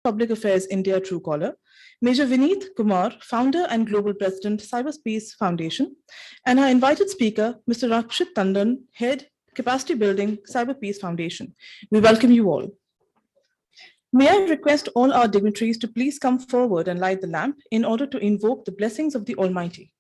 Public Affairs India Truecaller, Major Vineet Kumar, founder and global president, Cyberspace Foundation, and our invited speaker, Mr. Rakshit Tandon, head, Capacity Building, Cyberpeace Foundation. We welcome you all. May I request all our dignitaries to please come forward and light the lamp in order to invoke the blessings of the Almighty.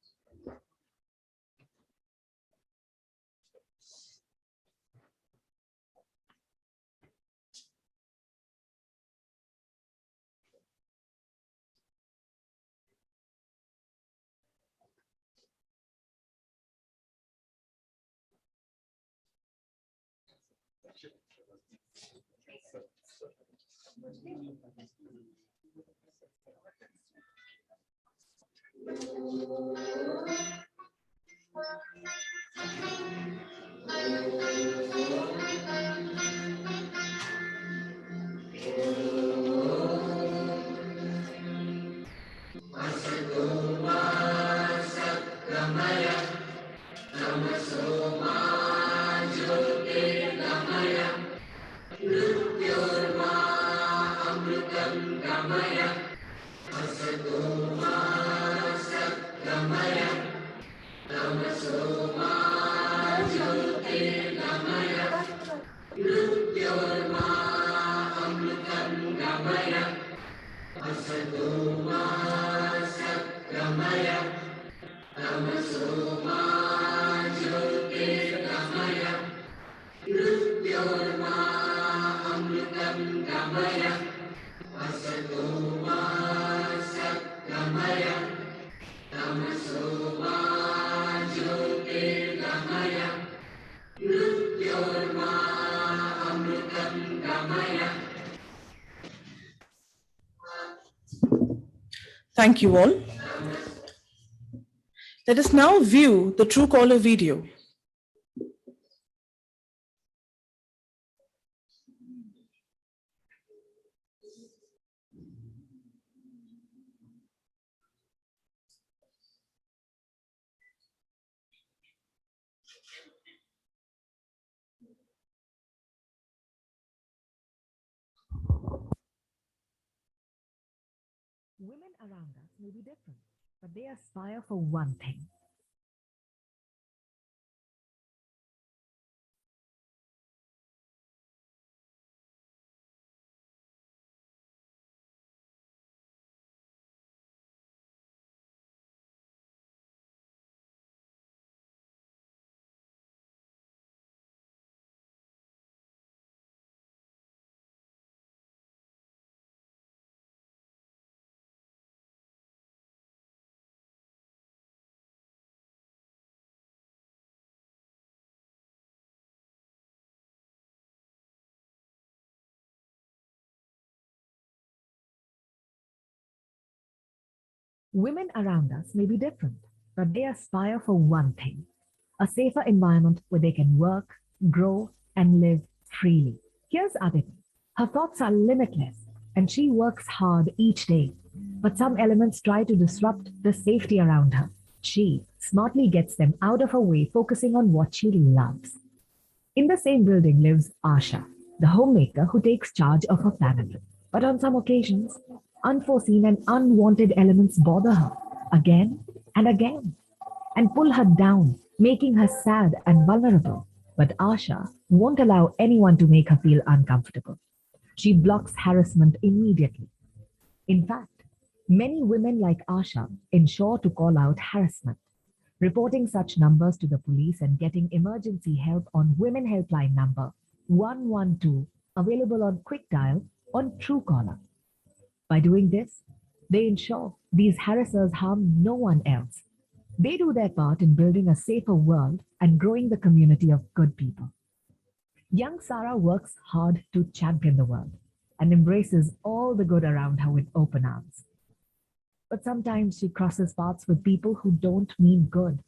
Thank you all. Let us now view the Truecaller video. Women around us may be different, but they aspire for one thing. Women around us may be different, but they aspire for one thing: a safer environment where they can work, grow, and live freely. Here's Aditi. Her thoughts are limitless, and she works hard each day. But some elements try to disrupt the safety around her. She smartly gets them out of her way, focusing on what she loves. In the same building lives Asha, the homemaker who takes charge of her family. But on some occasions, unforeseen and unwanted elements bother her again and pull her down, making her sad and vulnerable. But Asha won't allow anyone to make her feel uncomfortable. She blocks harassment immediately. In fact, many women like Asha ensure to call out harassment, reporting such numbers to the police and getting emergency help on Women Helpline number 112, available on Quick Dial on Truecaller. By doing this, they ensure these harassers harm no one else. They do their part in building a safer world and growing the community of good people. Young Sarah works hard to champion the world and embraces all the good around her with open arms. But sometimes she crosses paths with people who don't mean good.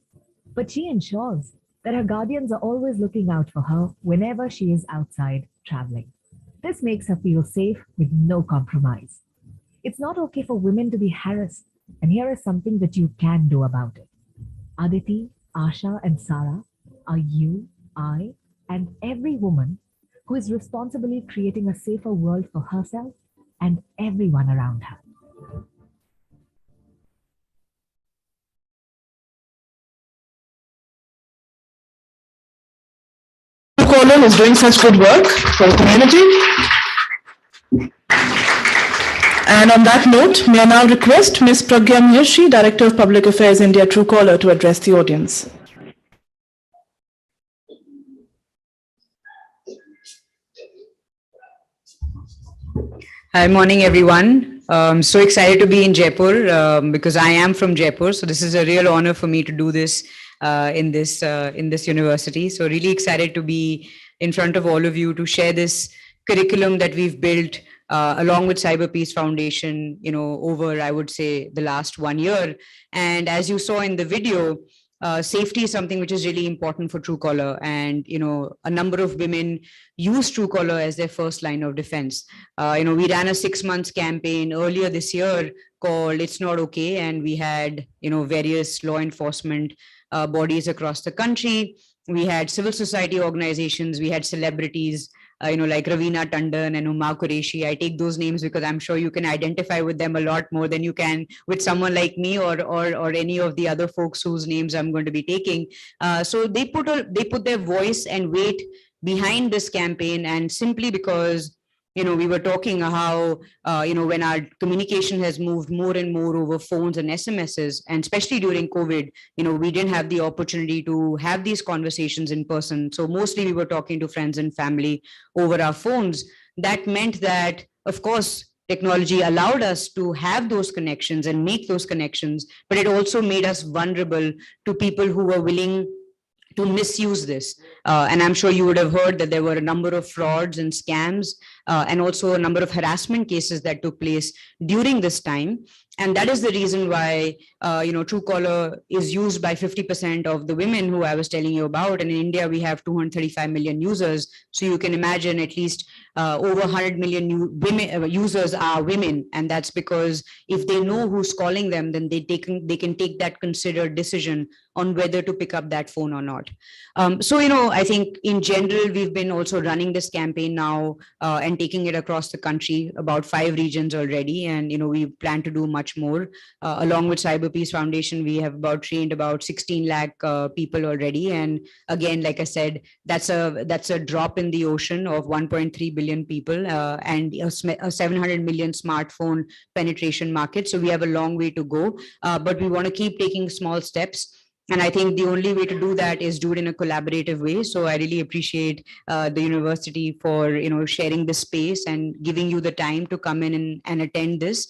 But she ensures that her guardians are always looking out for her whenever she is outside traveling. This makes her feel safe with no compromise. It's not okay for women to be harassed, and here is something that you can do about it. Aditi, Asha, and Sarah are you, I, and every woman who is responsibly creating a safer world for herself and everyone around her. Truecaller is doing such good work for the community. And on that note, may I now request Ms. Pragya Mahirshi, Director of Public Affairs India, Truecaller, to address the audience. Hi, morning, everyone. So excited to be in Jaipur because I am from Jaipur. So this is a real honor for me to do this in this university. So really excited to be in front of all of you to share this curriculum that we've built along with Cyber Peace Foundation, over, I would say, the last 1 year. And as you saw in the video, safety is something which is really important for Truecaller. And, a number of women use Truecaller as their first line of defense. We ran a 6 months campaign earlier this year called It's Not Okay. And we had, various law enforcement bodies across the country. We had civil society organizations, we had celebrities, like Ravina Tandon and Uma Qureshi. I take those names because I'm sure you can identify with them a lot more than you can with someone like me or any of the other folks whose names I'm going to be taking. So they put their voice and weight behind this campaign, and simply because we were talking how, when our communication has moved more and more over phones and SMSs, and especially during COVID, we didn't have the opportunity to have these conversations in person. So mostly we were talking to friends and family over our phones. That meant that, of course, technology allowed us to have those connections and make those connections, but it also made us vulnerable to people who were willing to misuse this. And I'm sure you would have heard that there were a number of frauds and scams and also a number of harassment cases that took place during this time. And that is the reason why, Truecaller is used by 50% of the women who I was telling you about. And in India, we have 235 million users. So you can imagine at least over 100 million users are women. And that's because if they know who's calling them, then they can take that considered decision on whether to pick up that phone or not. So, I think in general, we've been also running this campaign now and taking it across the country, about 5 regions already. And, we plan to do much more. Along with Cyber Peace Foundation, we have trained about 16 lakh people already. And again, like I said, that's a drop in the ocean of 1.3 billion people and a 700 million smartphone penetration market. So we have a long way to go, but we want to keep taking small steps. And I think the only way to do that is do it in a collaborative way. So I really appreciate the university for sharing the space and giving you the time to come in and attend this,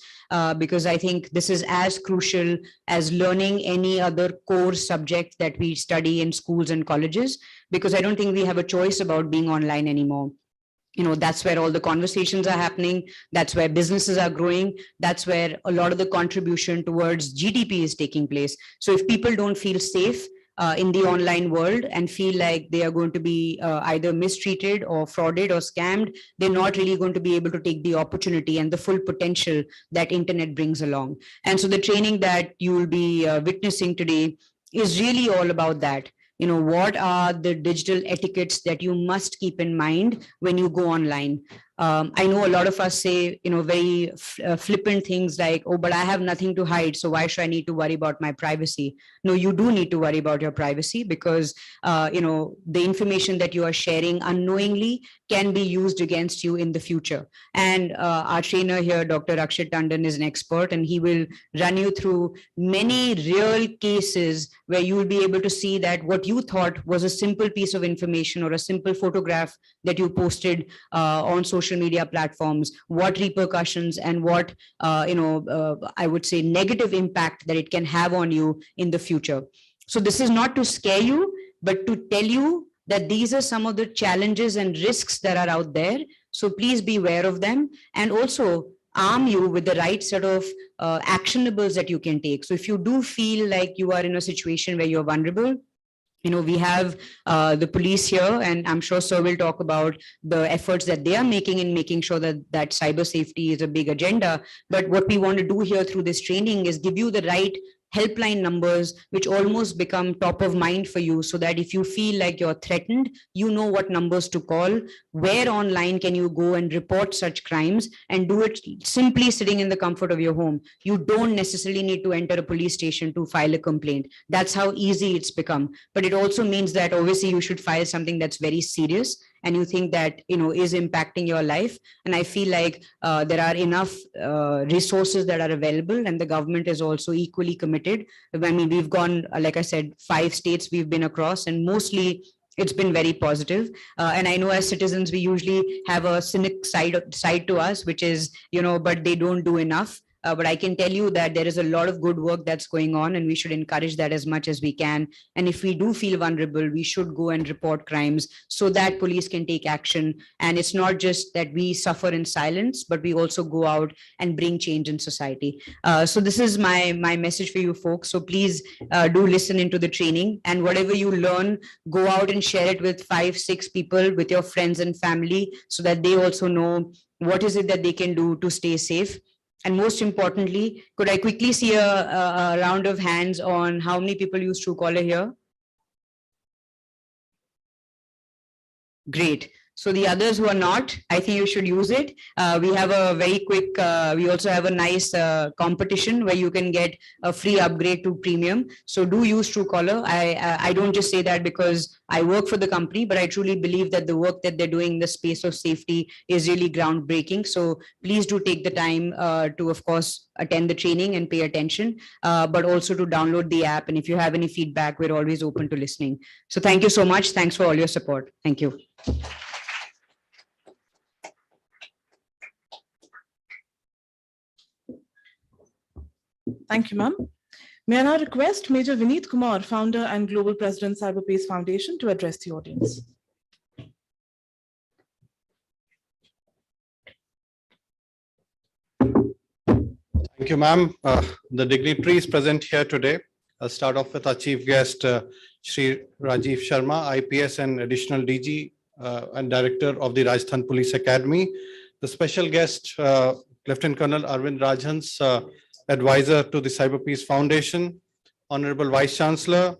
because I think this is as crucial as learning any other core subject that we study in schools and colleges, because I don't think we have a choice about being online anymore. That's where all the conversations are happening. That's where businesses are growing. That's where a lot of the contribution towards GDP is taking place. So if people don't feel safe in the online world and feel like they are going to be either mistreated or frauded or scammed, they're not really going to be able to take the opportunity and the full potential that internet brings along. And so the training that you will be witnessing today is really all about that. What are the digital etiquettes that you must keep in mind when you go online? I know a lot of us say, very flippant things like, oh, but I have nothing to hide, so why should I need to worry about my privacy? No, you do need to worry about your privacy, because, the information that you are sharing unknowingly can be used against you in the future. And our trainer here, Dr. Rakshit Tandon, is an expert, and he will run you through many real cases where you will be able to see that what you thought was a simple piece of information or a simple photograph that you posted on social media platforms, what repercussions and what, I would say, negative impact that it can have on you in the future. So this is not to scare you, but to tell you that these are some of the challenges and risks that are out there. So please be aware of them, and also arm you with the right sort of actionables that you can take. So if you do feel like you are in a situation where you're vulnerable, we have the police here, and I'm sure Sir will talk about the efforts that they are making in making sure that cyber safety is a big agenda. But what we want to do here through this training is give you the right helpline numbers, which almost become top of mind for you, so that if you feel like you're threatened, you know what numbers to call. Where online can you go and report such crimes, and do it simply sitting in the comfort of your home. You don't necessarily need to enter a police station to file a complaint. That's how easy it's become. But it also means that obviously you should file something that's very serious and you think that is impacting your life. And I feel like there are enough resources that are available, and the government is also equally committed. I mean, we've gone, like I said, 5 states we've been across, and mostly it's been very positive. And I know as citizens, we usually have a cynic side to us, which is, but they don't do enough. But I can tell you that there is a lot of good work that's going on, and we should encourage that as much as we can. And if we do feel vulnerable, we should go and report crimes so that police can take action. And it's not just that we suffer in silence, but we also go out and bring change in society. So this is my message for you folks. So please do listen into the training, and whatever you learn, go out and share it with 5-6 people, with your friends and family, so that they also know what is it that they can do to stay safe. And most importantly, could I quickly see a round of hands on how many people use Truecaller here? Great. So the others who are not, I think you should use it. We have a very quick, we also have a nice competition where you can get a free upgrade to premium. So do use Truecaller. I don't just say that because I work for the company, but I truly believe that the work that they're doing in the space of safety is really groundbreaking. So please do take the time to, of course, attend the training and pay attention, but also to download the app. And if you have any feedback, we're always open to listening. So thank you so much. Thanks for all your support. Thank you. Thank you, ma'am. May I now request Major Vineet Kumar, founder and global president, Cyberspace Foundation, to address the audience. Thank you, ma'am. The dignitaries present here today. I'll start off with our chief guest, Shri Rajiv Sharma, IPS and additional DG and director of the Rajasthan Police Academy. The special guest, Lieutenant Colonel Arvind Rajhans, advisor to the Cyberpeace Foundation, Honorable Vice Chancellor,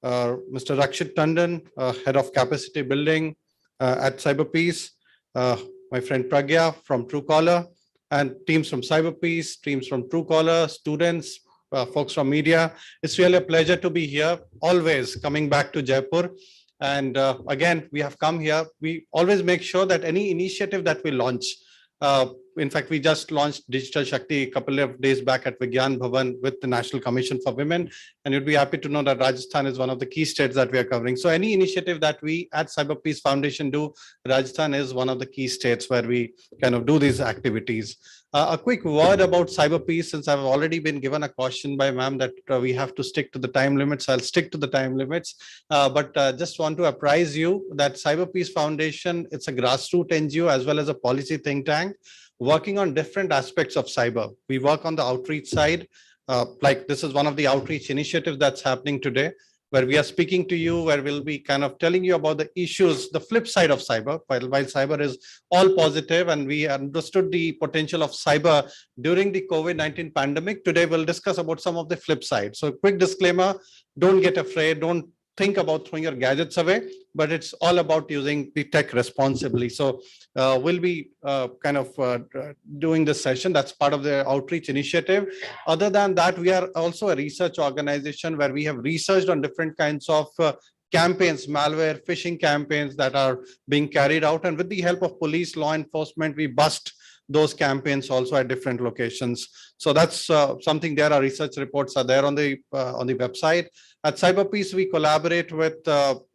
Mr. Rakshit Tandon, Head of Capacity Building at Cyberpeace, my friend Pragya from Truecaller, and teams from Cyberpeace, teams from Truecaller, students, folks from media. It's really a pleasure to be here, always coming back to Jaipur. And again, we have come here. We always make sure that any initiative that we launch, in fact, we just launched Digital Shakti a couple of days back at Vigyan Bhavan with the National Commission for Women. And you'd be happy to know that Rajasthan is one of the key states that we are covering. So any initiative that we at Cyberpeace Foundation do, Rajasthan is one of the key states where we kind of do these activities. A quick word about Cyberpeace, since I've already been given a caution by ma'am that we have to stick to the time limits. I'll stick to the time limits, but just want to apprise you that Cyberpeace Foundation, it's a grassroots NGO as well as a policy think tank working on different aspects of cyber. We work on the outreach side, like this is one of the outreach initiatives that's happening today, where we are speaking to you, where we'll be kind of telling you about the issues, the flip side of cyber. While cyber is all positive and we understood the potential of cyber during the COVID-19 pandemic, today we'll discuss about some of the flip side. So quick disclaimer, don't get afraid, don't think about throwing your gadgets away, but it's all about using the tech responsibly. So we'll be doing this session. That's part of the outreach initiative. Other than that, we are also a research organization where we have researched on different kinds of campaigns, malware, phishing campaigns that are being carried out. And with the help of police, law enforcement, we bust those campaigns also at different locations. So that's something there. Our research reports are there on the website. At Cyberpeace, we collaborate with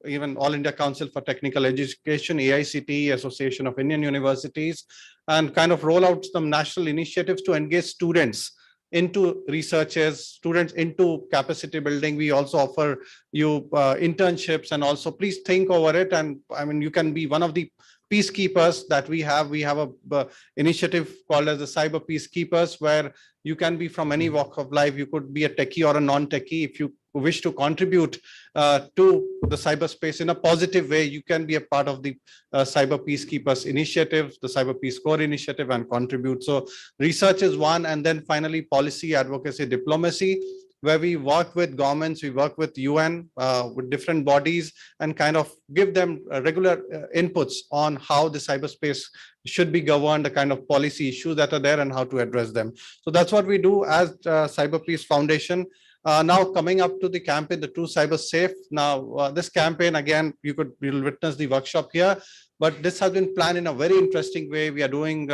even All India Council for Technical Education, AICTE, Association of Indian Universities, and kind of roll out some national initiatives to engage students into researches, students into capacity building. We also offer you internships, and also please think over it. And I mean, you can be one of the peacekeepers that we have. We have a initiative called as the Cyber Peacekeepers, where you can be from any walk of life. You could be a techie or a non-techie. If you wish to contribute to the cyberspace in a positive way, you can be a part of the Cyber Peacekeepers initiative, the Cyber Peace Corps initiative, and contribute. So research is one, and then finally policy, advocacy, diplomacy. where we work with governments, we work with UN, with different bodies, and kind of give them regular inputs on how the cyberspace should be governed, the kind of policy issues that are there and how to address them. So that's what we do as Cyber Peace Foundation. Now coming up to the campaign, the True Cyber Safe. Now this campaign, again, you'll witness the workshop here, but this has been planned in a very interesting way. We are doing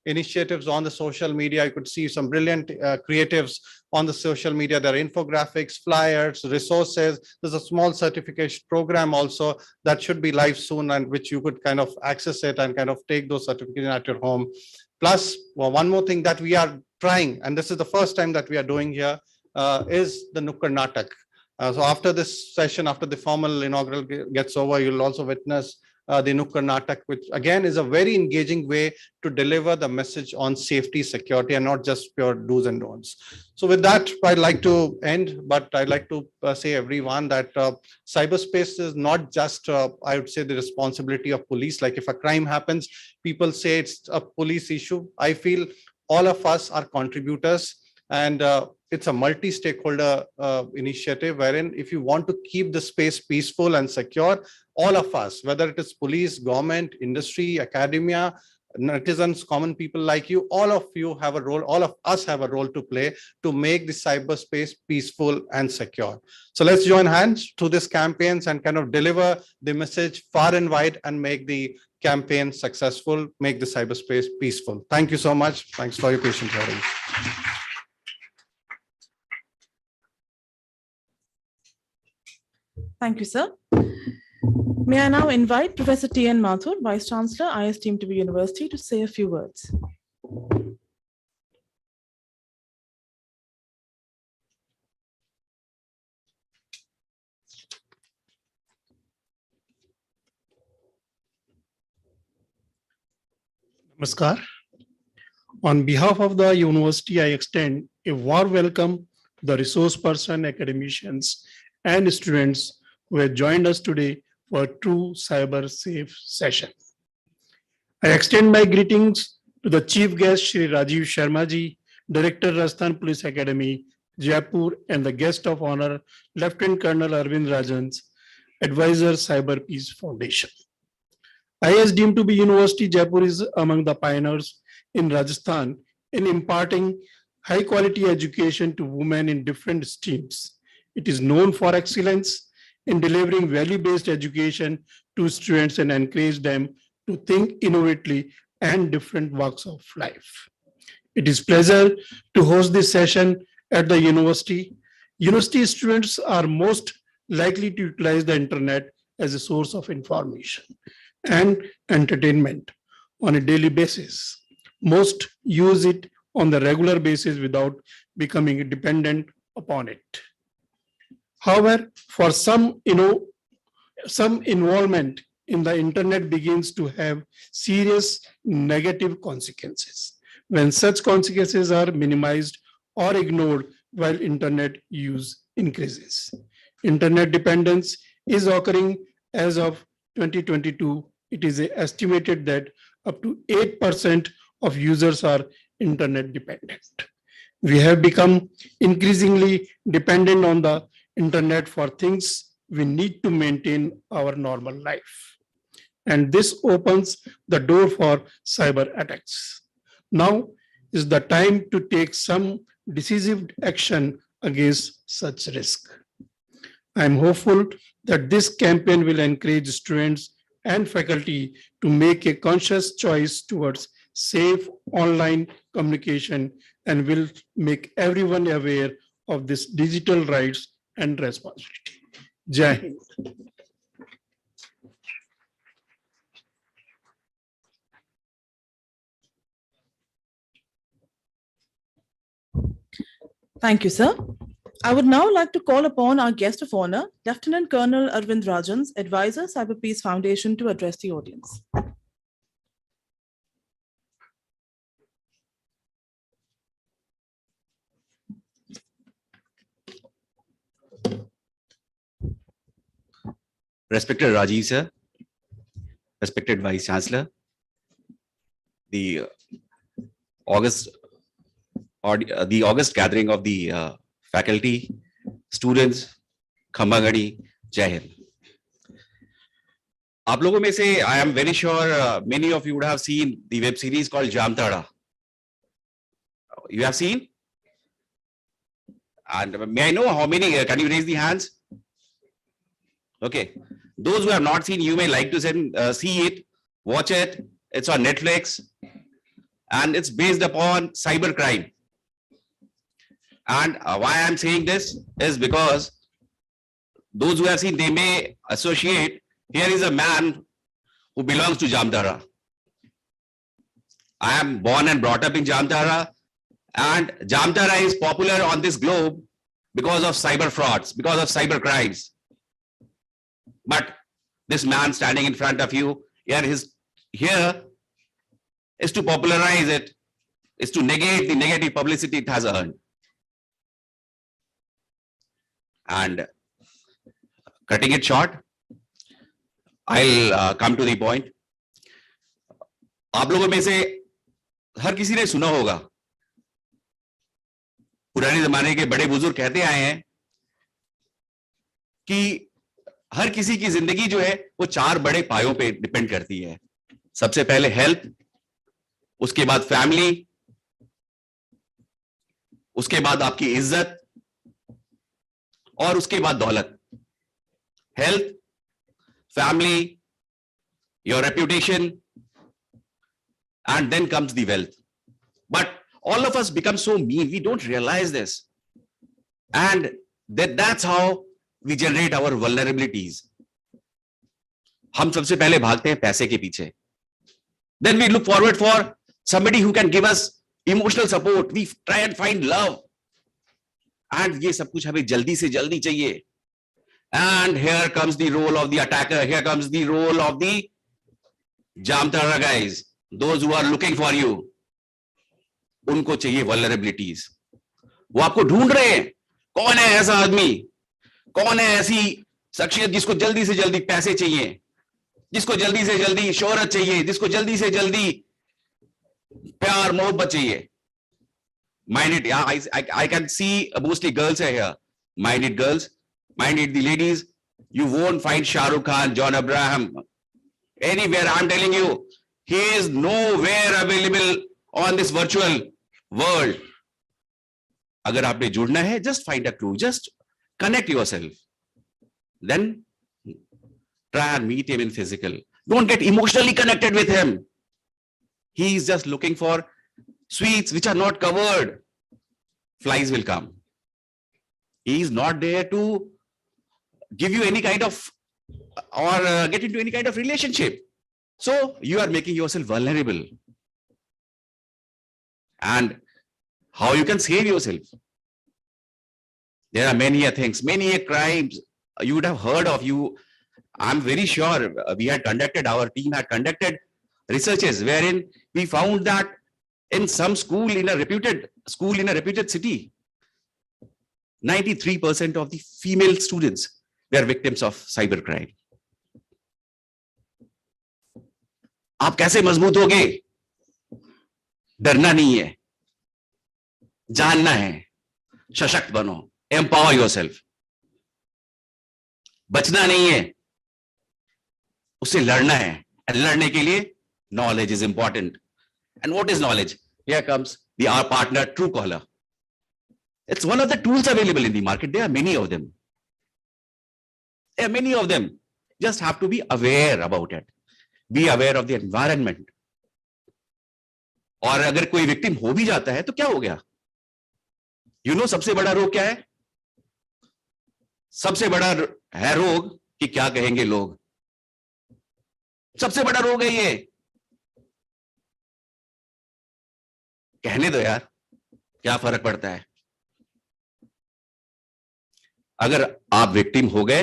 initiatives on the social media. You could see some brilliant creatives on the social media. There are infographics, flyers, resources. There's a small certification program also that should be live soon, and which you could kind of access it and kind of take those certificates at your home. Plus, well, one more thing that we are trying, and this is the first time that we are doing here, is the Nukkad Natak. So after this session, after the formal inaugural gets over, you'll also witness the Nukkad Natak, which again is a very engaging way to deliver the message on safety, security, and not just pure do's and don'ts. So with that, I'd like to end, but I'd like to say everyone that cyberspace is not just, I would say, the responsibility of police. Like if a crime happens, people say it's a police issue. I feel all of us are contributors, and it's a multi-stakeholder initiative wherein if you want to keep the space peaceful and secure, all of us, whether it is police, government, industry, academia, netizens, common people like you, all of you have a role, all of us have a role to play to make the cyberspace peaceful and secure. So let's join hands to these campaigns and kind of deliver the message far and wide and make the campaign successful, make the cyberspace peaceful. Thank you so much. Thanks for your patient hearing. Thank you, sir. May I now invite Professor T.N. Mathur, Vice Chancellor, ISTM University, to say a few words. Namaskar. On behalf of the university, I extend a warm welcome to the resource person, academicians, and students who have joined us today for a true cyber safe session. I extend my greetings to the chief guest, Shri Rajiv Sharma ji, Director, Rajasthan Police Academy, Jaipur, and the guest of honor, Lieutenant Colonel Arvind Rajan, Advisor, Cyber Peace Foundation. IS deemed to be University Jaipur is among the pioneers in Rajasthan in imparting high quality education to women in different streams. It is known for excellence in delivering value-based education to students and encourage them to think innovatively and different walks of life. It is a pleasure to host this session at the university. University students are most likely to utilize the internet as a source of information and entertainment on a daily basis. Most use it on the regular basis without becoming dependent upon it. However, for some involvement in the internet begins to have serious negative consequences when such consequences are minimized or ignored while internet use increases. Internet dependence is occurring as of 2022. It is estimated that up to 8% of users are internet dependent. We have become increasingly dependent on the internet for things we need to maintain our normal life. And this opens the door for cyber attacks. Now is the time to take some decisive action against such risk. I am hopeful that this campaign will encourage students and faculty to make a conscious choice towards safe online communication and will make everyone aware of this digital rights and responsibility. Jai Hind. Thank you, sir. I would now like to call upon our guest of honor, Lieutenant Colonel Arvind Rajan, Advisor, Cyber Peace Foundation, to address the audience. Respected Rajiv sir, respected Vice Chancellor, the August gathering of the faculty, students, Khambagadi, Jai Hind. आप लोगों में से I am very sure many of you would have seen the web series called Jamtara. You have seen? And may I know how many? Can you raise the hands? Okay. Those who have not seen, you may like to see it, watch it. It's on Netflix. And it's based upon cybercrime. And why I'm saying this is because those who have seen, they may associate, here is a man who belongs to Jamtara. I am born and brought up in Jamtara, and Jamtara is popular on this globe because of cyber frauds, because of cyber crimes. But this man standing in front of you, here is to popularize it, is to negate the negative publicity it has earned. And cutting it short, I'll come to the point. आप लोगों में से हर किसी ने सुना होगा, पुराने जमाने के बड़े बुजुर्ग कहते आए हैं कि हर किसी की जिंदगी जो है वो 4 बड़े पायों पे डिपेंड करती है. सबसे पहले हेल्थ, उसके बाद फैमिली, उसके बाद आपकी इज्जत और उसके बाद दौलत. Health, family, your reputation, and then comes the wealth. But all of us become so mean, we don't realize this. And that's how we generate our vulnerabilities. हम सबसे पहले भागते हैं पैसे के पीछे. Then we look forward for somebody who can give us emotional support. We try and find love. And ये सब कुछ हमें जल्दी से जल्दी चाहिए. And here comes the role of the attacker. Here comes the role of the Jamtara guys. Those who are looking for you. उनको चाहिए vulnerabilities. वो आपको ढूंढ रहे हैं. कौन है ऐसा आदमी? कौन है ऐसी शख्सियत जिसको जल्दी से जल्दी पैसे चाहिए, जिसको जल्दी से जल्दी शोहरत चाहिए, जिसको जल्दी से जल्दी प्यार मोहब्बत चाहिए. Mind it, yeah, I can see mostly girls are here. Mind it, girls. Mind it, the ladies. You won't find Shah Rukh Khan, John Abraham anywhere. I'm telling you, he is nowhere available on this virtual world. अगर आपने जुड़ना है, just find a clue, just connect yourself. Then try and meet him in physical. Don't get emotionally connected with him. He is just looking for sweets which are not covered. Flies will come. He is not there to give you any kind of or get into any kind of relationship. So you are making yourself vulnerable. And how you can save yourself? There are many things, many crimes you would have heard of. I'm very sure our team had conducted researches wherein we found that in some school in a reputed city, 93% of the female students were victims of cybercrime. आप कैसे मजबूत होगे? डरना नहीं है, जानना है, सशक्त बनो, empower yourself. बचना नहीं है, उससे लड़ना है. And लड़ने के लिए knowledge is important. And what is knowledge? Here comes our partner Truecaller. It's one of the tools available in the market. There are many of them. Just have to be aware about it. Be aware of the environment. और अगर कोई victim हो भी जाता है तो क्या हो गया? सबसे बड़ा रोग क्या है? सबसे बड़ा है रोग कि क्या कहेंगे लोग. सबसे बड़ा रोग है ये. कहने दो यार, क्या फर्क पड़ता है? अगर आप विक्टिम हो गए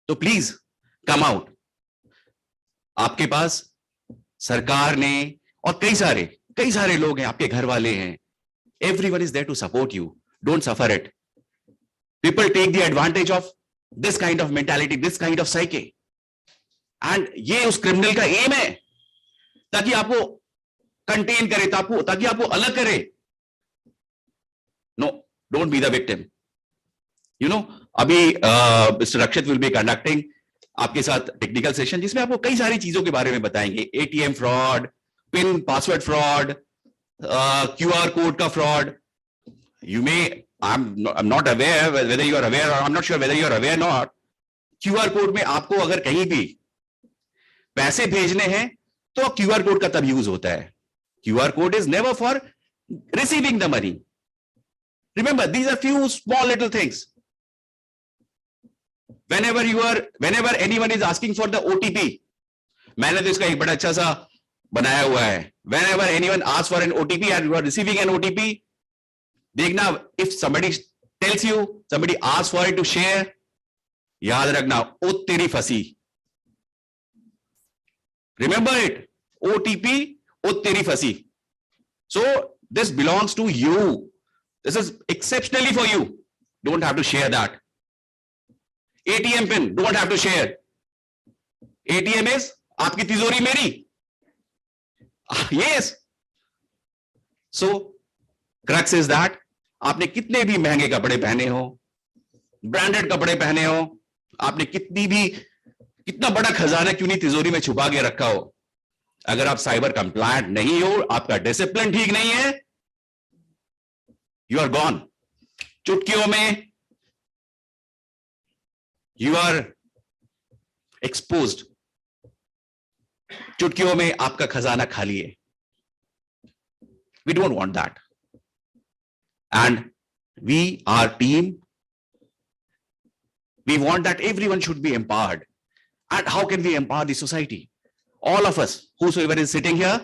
तो प्लीज कम आउट. आपके पास सरकार ने और कई सारे लोग हैं, आपके घर वाले हैं. Everyone is there to support you. Don't suffer it. People take the advantage of this kind of mentality, this kind of psyche. And ये उस क्रिमिनल का एम है ताकि आपको कंटेन करे, ताकि आपको अलग करे. No, Don't be the victim. You know, अभी Mr. Rakshit will be conducting आपके साथ टेक्निकल सेशन जिसमें आपको कई सारी चीजों के बारे में बताएंगे. ATM fraud, pin password fraud, QR code का fraud. You may, I'm not aware whether you are aware or I'm not sure whether you are aware or not. QR code में आपको अगर कहीं भी पैसे भेजने हैं तो QR कोड का तब यूज होता है. QR code is never for receiving the money. Remember, these are few small little things. Whenever anyone is asking for the OTP, मैंने तो इसका एक बड़ा अच्छा सा बनाया हुआ है. Whenever anyone asks for an OTP and you are receiving an OTP, देखना, if somebody tells you, somebody asks for it to share, याद रखना, ओ तेरी फंसी. Remember it, OTP, ओ तेरी फंसी. So this belongs to you. This is exceptionally for you. Don't have to share that. ATM pin, don't have to share. ATM is आपकी तिजोरी मेरी. Yes. So crux is that आपने कितने भी महंगे कपड़े पहने हो, ब्रांडेड कपड़े पहने हो, आपने कितना बड़ा खजाना क्यों नहीं तिजोरी में छुपा के रखा हो, अगर आप साइबर कंप्लायंट नहीं हो, आपका डिसिप्लिन ठीक नहीं है, यू आर गॉन. चुटकियों में यू आर एक्सपोज्ड. चुटकियों में आपका खजाना खाली है. We don't want that. And we, our team, we want that everyone should be empowered. And how can we empower the society? All of us, whosoever is sitting here,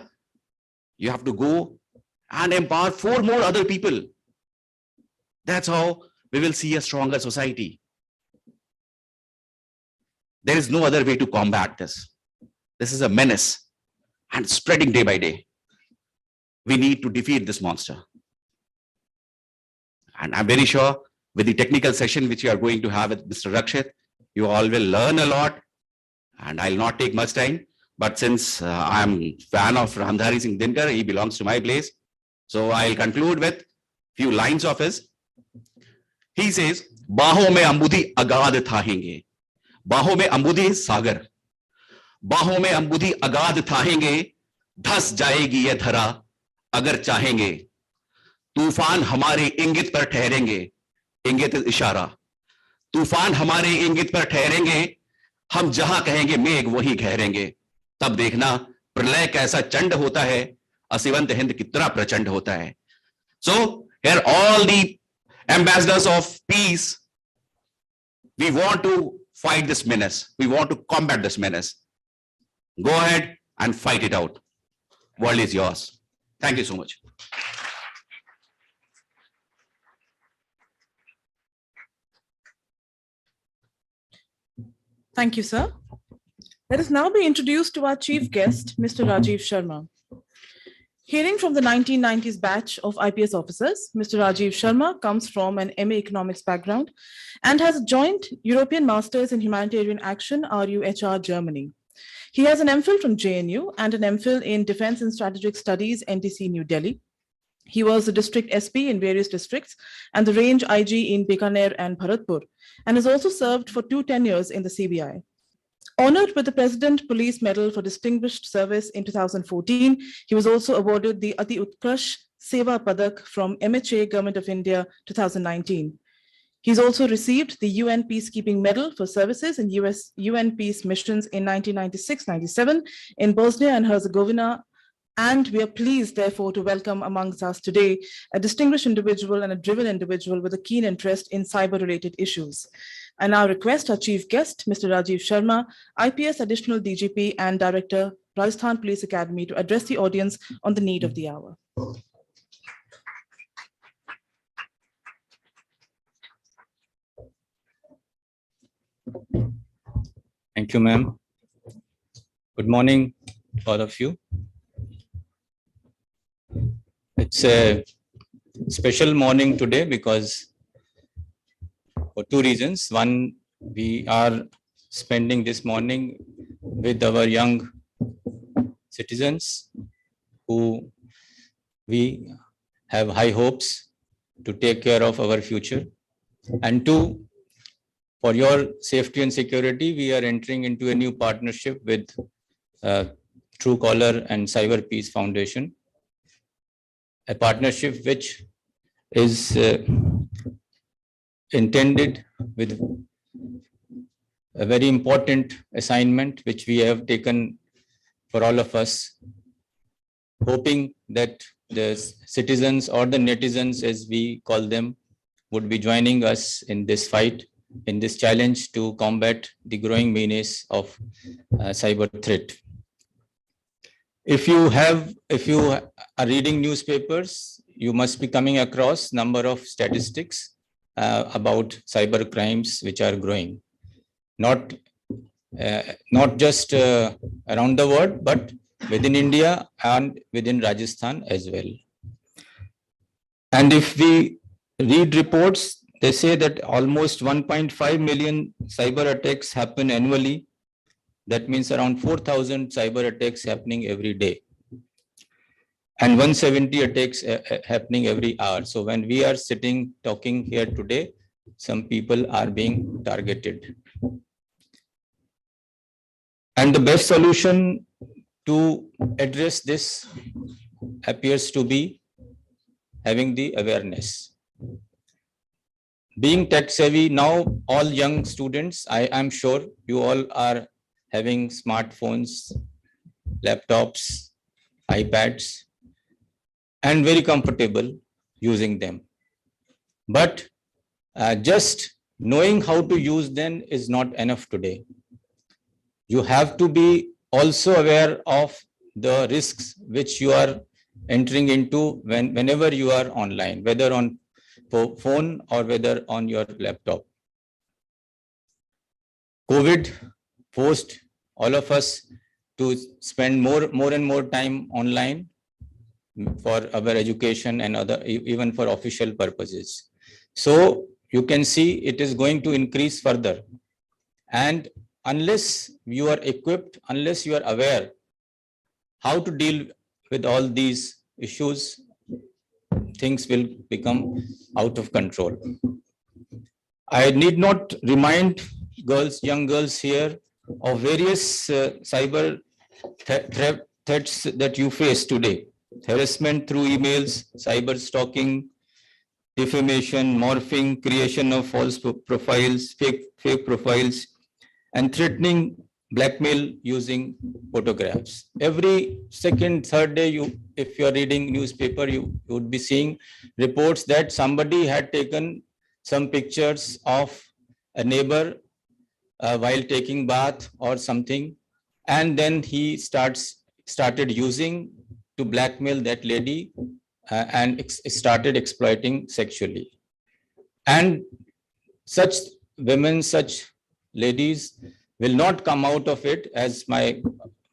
you have to go and empower 4 more other people. That's how we will see a stronger society. There is no other way to combat this. This is a menace and spreading day by day. We need to defeat this monster. And I'm very sure with the technical session which you are going to have with Mr. Rakshit, you all will learn a lot, and I'll not take much time. But since I'm fan of Ramdhari Singh Dinkar, he belongs to my place. So I'll conclude with few lines of his. He says, बाहों में अंबुदी अगाध थाहेंगे, बाहों में अंबुदी सागर, बाहों में अंबुदी अगाध थाहेंगे, धस जाएगी यह धरा अगर चाहेंगे. तूफान हमारे इंगित पर ठहरेंगे. इंगित इशारा. तूफान हमारे इंगित पर ठहरेंगे, हम जहां कहेंगे मेघ वहीं ठहरेंगे. तब देखना प्रलय कैसा चंड होता है, असिवंत हिंद कितना प्रचंड होता है. So here all the ambassadors of peace, we want to fight this menace. We want to combat this menace. Go ahead and fight it out. World is yours. Thank you so much. Thank you, sir. Let us now be introduced to our chief guest, Mr. Rajiv Sharma. Hailing from the 1990s batch of IPS officers, Mr. Rajiv Sharma comes from an MA Economics background and has a joint European Masters in Humanitarian Action, RUHR, Germany. He has an MPhil from JNU and an MPhil in Defense and Strategic Studies, NTC, New Delhi. He was the district SP in various districts and the range IG in Bikaner and Bharatpur, and has also served for 2 tenures in the CBI. Honored with the President Police Medal for Distinguished Service in 2014, he was also awarded the Ati Utkarsh Seva Padak from MHA Government of India 2019. He's also received the UN Peacekeeping Medal for services in UN peace missions in 1996-97 in Bosnia and Herzegovina. And we are pleased, therefore, to welcome amongst us today a distinguished individual and a driven individual with a keen interest in cyber-related issues. I now request our chief guest, Mr. Rajiv Sharma, IPS Additional DGP and Director, Rajasthan Police Academy, to address the audience on the need of the hour. Thank you, ma'am. Good morning, all of you. It's a special morning today because for 2 reasons. One, we are spending this morning with our young citizens who we have high hopes to take care of our future. And two, for your safety and security, we are entering into a new partnership with Truecaller and Cyber Peace Foundation, a partnership which is intended with a very important assignment which we have taken for all of us, hoping that the citizens or the netizens, as we call them, would be joining us in this fight, in this challenge to combat the growing menace of cyber threat. If you are reading newspapers, you must be coming across number of statistics about cyber crimes which are growing, not just around the world, but within India and within Rajasthan as well. And if we read reports, they say that almost 1.5 million cyber attacks happen annually. That means around 4,000 cyber attacks happening every day, and 170 attacks happening every hour. So when we are sitting talking here today, some people are being targeted. And the best solution to address this appears to be having the awareness. Being tech savvy now, all young students, I am sure you all are having smartphones, laptops, iPads, and very comfortable using them. But just knowing how to use them is not enough today. You have to be also aware of the risks which you are entering into whenever you are online, whether on phone or whether on your laptop. COVID forced all of us to spend more and more time online for our education and even for official purposes. So you can see it is going to increase further. And unless you are equipped, unless you are aware how to deal with all these issues, things will become out of control. I need not remind young girls here of various cyber threats that you face today. Harassment through emails, cyber stalking, defamation, morphing, creation of false profiles, fake profiles, and threatening blackmail using photographs. Every second, third day, if you're reading newspaper, you would be seeing reports that somebody had taken some pictures of a neighbor while taking bath or something, and then he started using to blackmail that lady and started exploiting sexually. And such women, such ladies will not come out of it, as my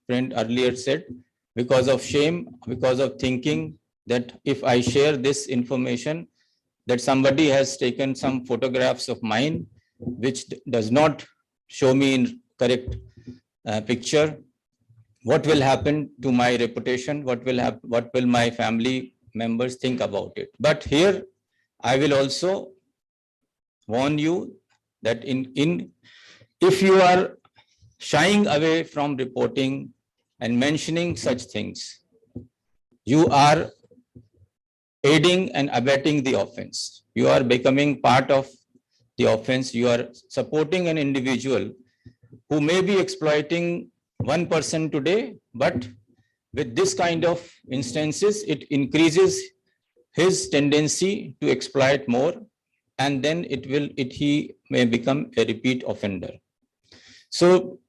friend earlier said, because of shame, because of thinking that if I share this information, that somebody has taken some photographs of mine, which does not show me in correct picture, what will happen to my reputation? What will my family members think about it? But here, I will also warn you that if you are shying away from reporting and mentioning such things, you are aiding and abetting the offense. You are becoming part of the offense. You are supporting an individual who may be exploiting one person today, but with this kind of instances, it increases his tendency to exploit more, and then he may become a repeat offender. So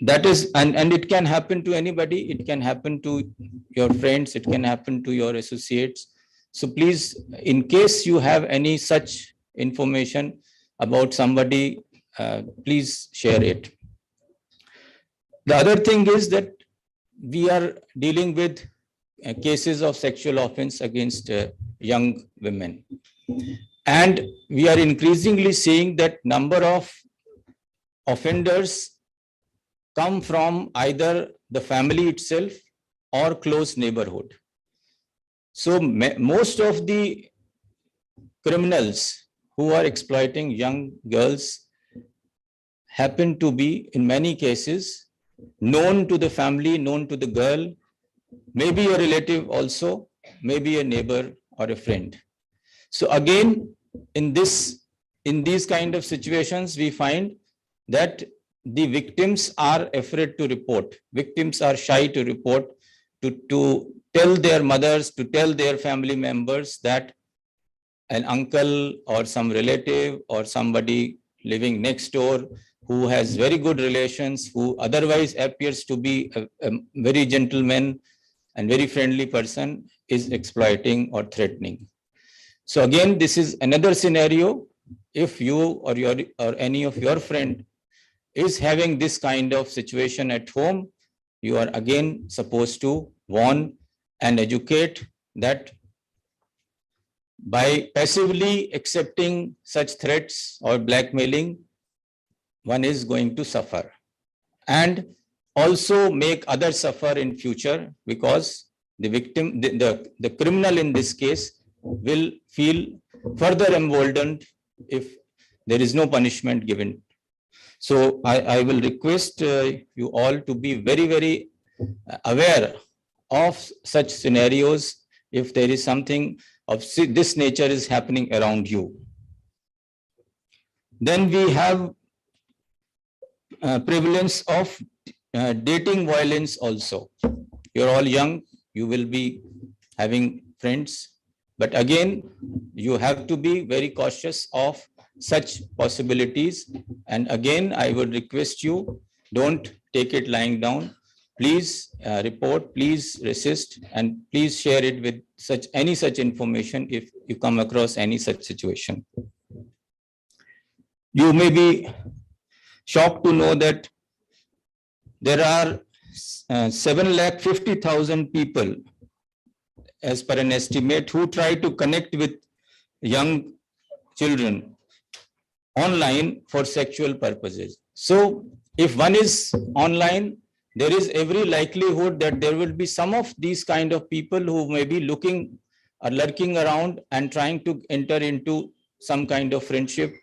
that is, and it can happen to anybody. It can happen to your friends. It can happen to your associates. So please, in case you have any such information about somebody, please share it. The other thing is that we are dealing with cases of sexual offense against young women. And we are increasingly seeing that number of offenders come from either the family itself or close neighborhood. So most of the criminals who are exploiting young girls happen to be, in many cases, known to the family, known to the girl, maybe a relative also, maybe a neighbor or a friend. So again, in these kind of situations, we find that the victims are afraid to report. Victims are shy to report, to tell their mothers, to tell their family members that an uncle or some relative or somebody living next door who has very good relations, who otherwise appears to be a very gentleman and very friendly person, is exploiting or threatening. So again, this is another scenario. If you or any of your friend is having this kind of situation at home, you are again supposed to warn and educate that by passively accepting such threats or blackmailing, one is going to suffer, and also make others suffer in future, because the victim, the criminal in this case, will feel further emboldened if there is no punishment given. So I will request you all to be very, very aware of such scenarios if there is something of this nature is happening around you. Then we have prevalence of dating violence also. You're all young, you will be having friends, but again, you have to be very cautious of such possibilities. And again, I would request you, don't take it lying down. Please report, please resist, and please share it with any such information if you come across any such situation. You may be shocked to know that there are 750,000 people, as per an estimate, who try to connect with young children online for sexual purposes. So if one is online, there is every likelihood that there will be some of these kind of people who may be looking or lurking around and trying to enter into some kind of friendship.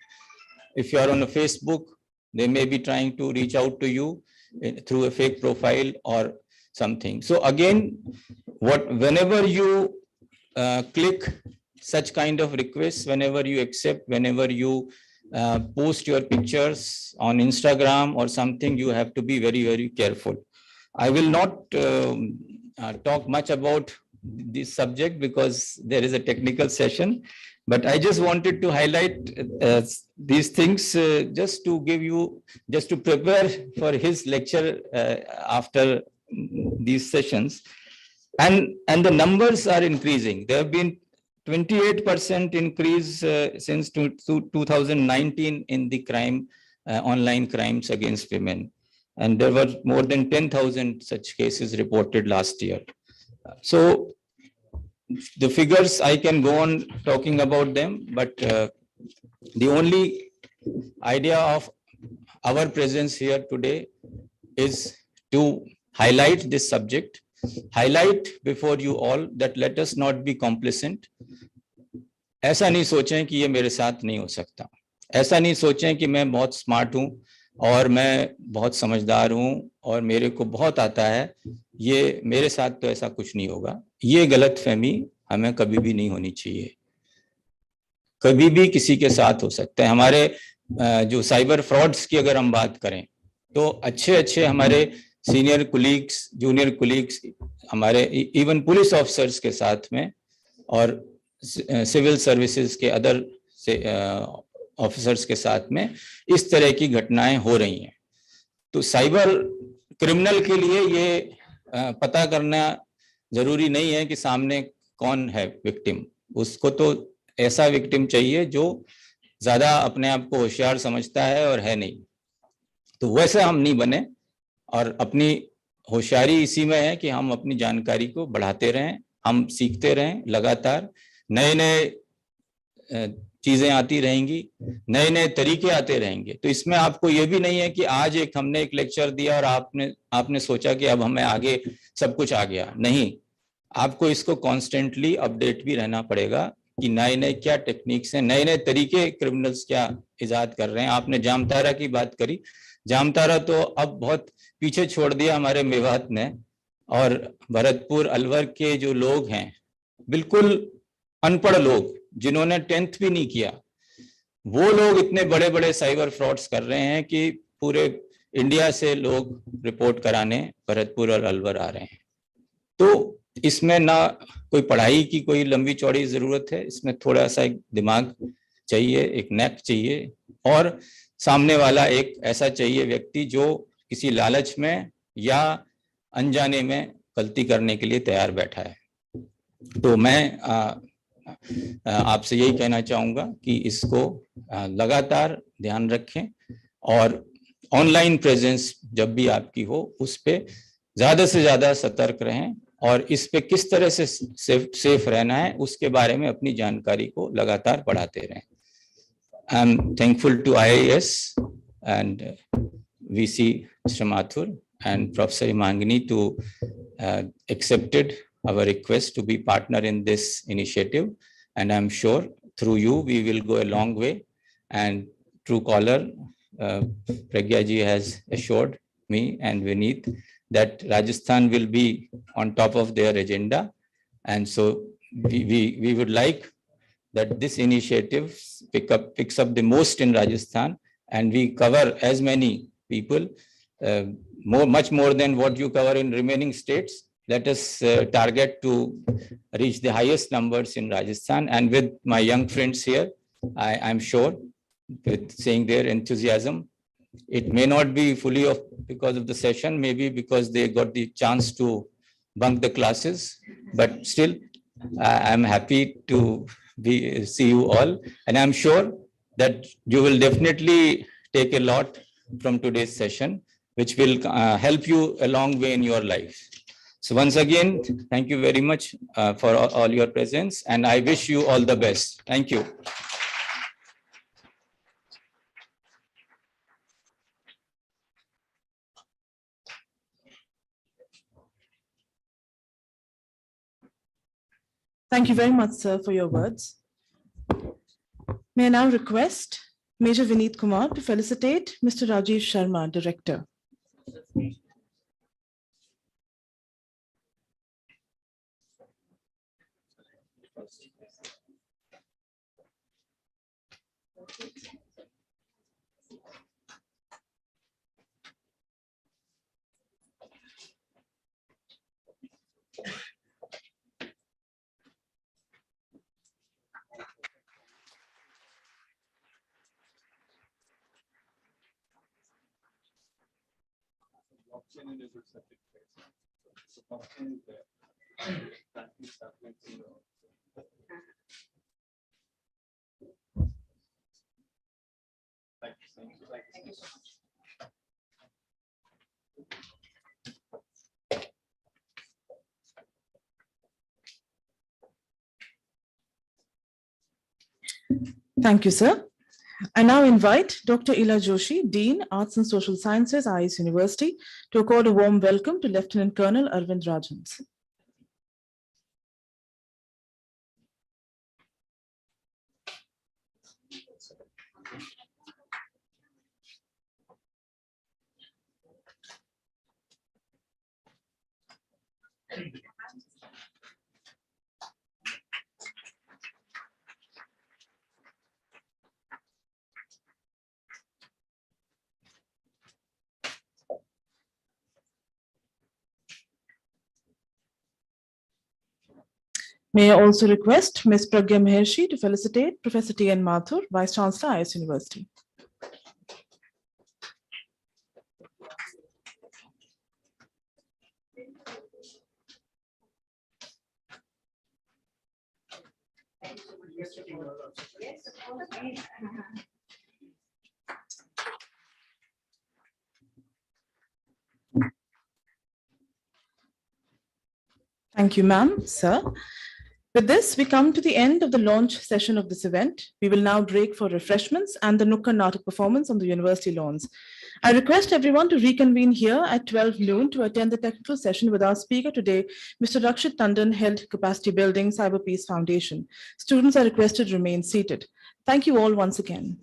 If you are on a Facebook, they may be trying to reach out to you through a fake profile or something. So again, whenever you click such kind of requests, whenever you accept, whenever you post your pictures on Instagram or something, you have to be very, very careful. I will not talk much about this subject because there is a technical session, but I just wanted to highlight these things just to give you, just to prepare for his lecture after these sessions. And the numbers are increasing. There have been 28% increase since 2019 in the crime, online crimes against women. And there were more than 10,000 such cases reported last year. So the figures, I can go on talking about them, but the only idea of our presence here today is to highlight this subject, highlight before you all that let us not be complacent. ऐसा नहीं सोचें कि ये मेरे साथ नहीं हो सकता, ऐसा नहीं सोचें कि मैं बहुत स्मार्ट हूँ और मैं बहुत समझदार हूँ और मेरे को बहुत आता है, ये मेरे साथ तो ऐसा कुछ नहीं होगा। ये गलतफहमी हमें कभी भी नहीं होनी चाहिए। कभी भी किसी के साथ हो सकता है। हमारे जो साइबर फ्रॉड्स की अगर हम बात करें तो अच्छे हमारे सीनियर कुलीग्स, जूनियर कुलीग्स, हमारे इवन पुलिस ऑफिसर्स के साथ में और सिविल सर्विसेज के अदर ऑफिसर्स के साथ में इस तरह की घटनाएं हो रही हैं। तो साइबर क्रिमिनल के लिए ये पता करना जरूरी नहीं है कि सामने कौन है विक्टिम, उसको तो ऐसा विक्टिम चाहिए जो ज्यादा अपने आप को होशियार समझता है और है नहीं। तो वैसे हम नहीं बने और अपनी होशियारी इसी में है कि हम अपनी जानकारी को बढ़ाते रहें, हम सीखते रहें, लगातार नए चीजें आती रहेंगी, नए तरीके आते रहेंगे। तो इसमें आपको ये भी नहीं है कि आज हमने एक लेक्चर दिया और आपने सोचा कि अब हमें आगे सब कुछ आ गया। नहीं, आपको इसको कॉन्स्टेंटली अपडेट भी रहना पड़ेगा कि नए नए क्या टेक्निक्स हैं, नए नए तरीके क्रिमिनल्स क्या इजाद कर रहे हैं। आपने जामतारा की बात करी, जामतारा तो अब बहुत पीछे छोड़ दिया हमारे मेवात ने, और भरतपुर अलवर के जो लोग हैं, बिल्कुल अनपढ़ लोग जिन्होंने 10th भी नहीं किया, वो लोग इतने बड़े बड़े साइबर फ्रॉड्स कर रहे हैं कि पूरे इंडिया से लोग रिपोर्ट कराने भरतपुर और अलवर आ रहे हैं। तो इसमें ना कोई पढ़ाई की कोई लंबी चौड़ी जरूरत है, इसमें थोड़ा सा एक दिमाग चाहिए, एक नेक चाहिए, और सामने वाला एक ऐसा चाहिए व्यक्ति जो किसी लालच में या अनजाने में गलती करने के लिए तैयार बैठा है। तो मैं आपसे यही कहना चाहूंगा कि इसको लगातार ध्यान रखें, और ऑनलाइन प्रेजेंस जब भी आपकी हो उस पे ज्यादा से ज्यादा सतर्क रहें, और इस पे किस तरह से सेफ रहना है उसके बारे में अपनी जानकारी को लगातार बढ़ाते रहें। I am thankful to IAS and VC Mr. Mathur and Professor Imangini to accepted our request to be partner in this initiative, and I'm sure through you we will go a long way. And Truecaller, Pragya ji has assured me and Vineet that Rajasthan will be on top of their agenda, and so we would like that this initiative picks up the most in Rajasthan, and we cover as many people, much more than what you cover in remaining states. Let us target to reach the highest numbers in Rajasthan, and with my young friends here, I'm sure, with seeing their enthusiasm, it may not be fully of because of the session, maybe because they got the chance to bunk the classes, but still I'm happy to see you all, and I'm sure that you will definitely take a lot from today's session, which will help you a long way in your life. So once again, thank you very much for all your presence, and I wish you all the best. Thank you. Thank you very much, sir, for your words. May I now request Major Vineet Kumar to felicitate Mr. Rajiv Sharma, Director. Thank you, sir. I now invite Dr. Ila Joshi, Dean, Arts and Social Sciences, IS University, to accord a warm welcome to Lieutenant Colonel Arvind Rajans. May I also request Ms. Pragya Mahershi to felicitate Professor T.N. Mathur, Vice Chancellor, IS University. Thank you, ma'am, sir. With this, we come to the end of the launch session of this event. We will now break for refreshments and the Nukkad Natak performance on the university lawns. I request everyone to reconvene here at 12 noon to attend the technical session with our speaker today, Mr. Rakshit Tandon, Head Capacity Building, Cyber Peace Foundation. Students are requested to remain seated. Thank you all once again.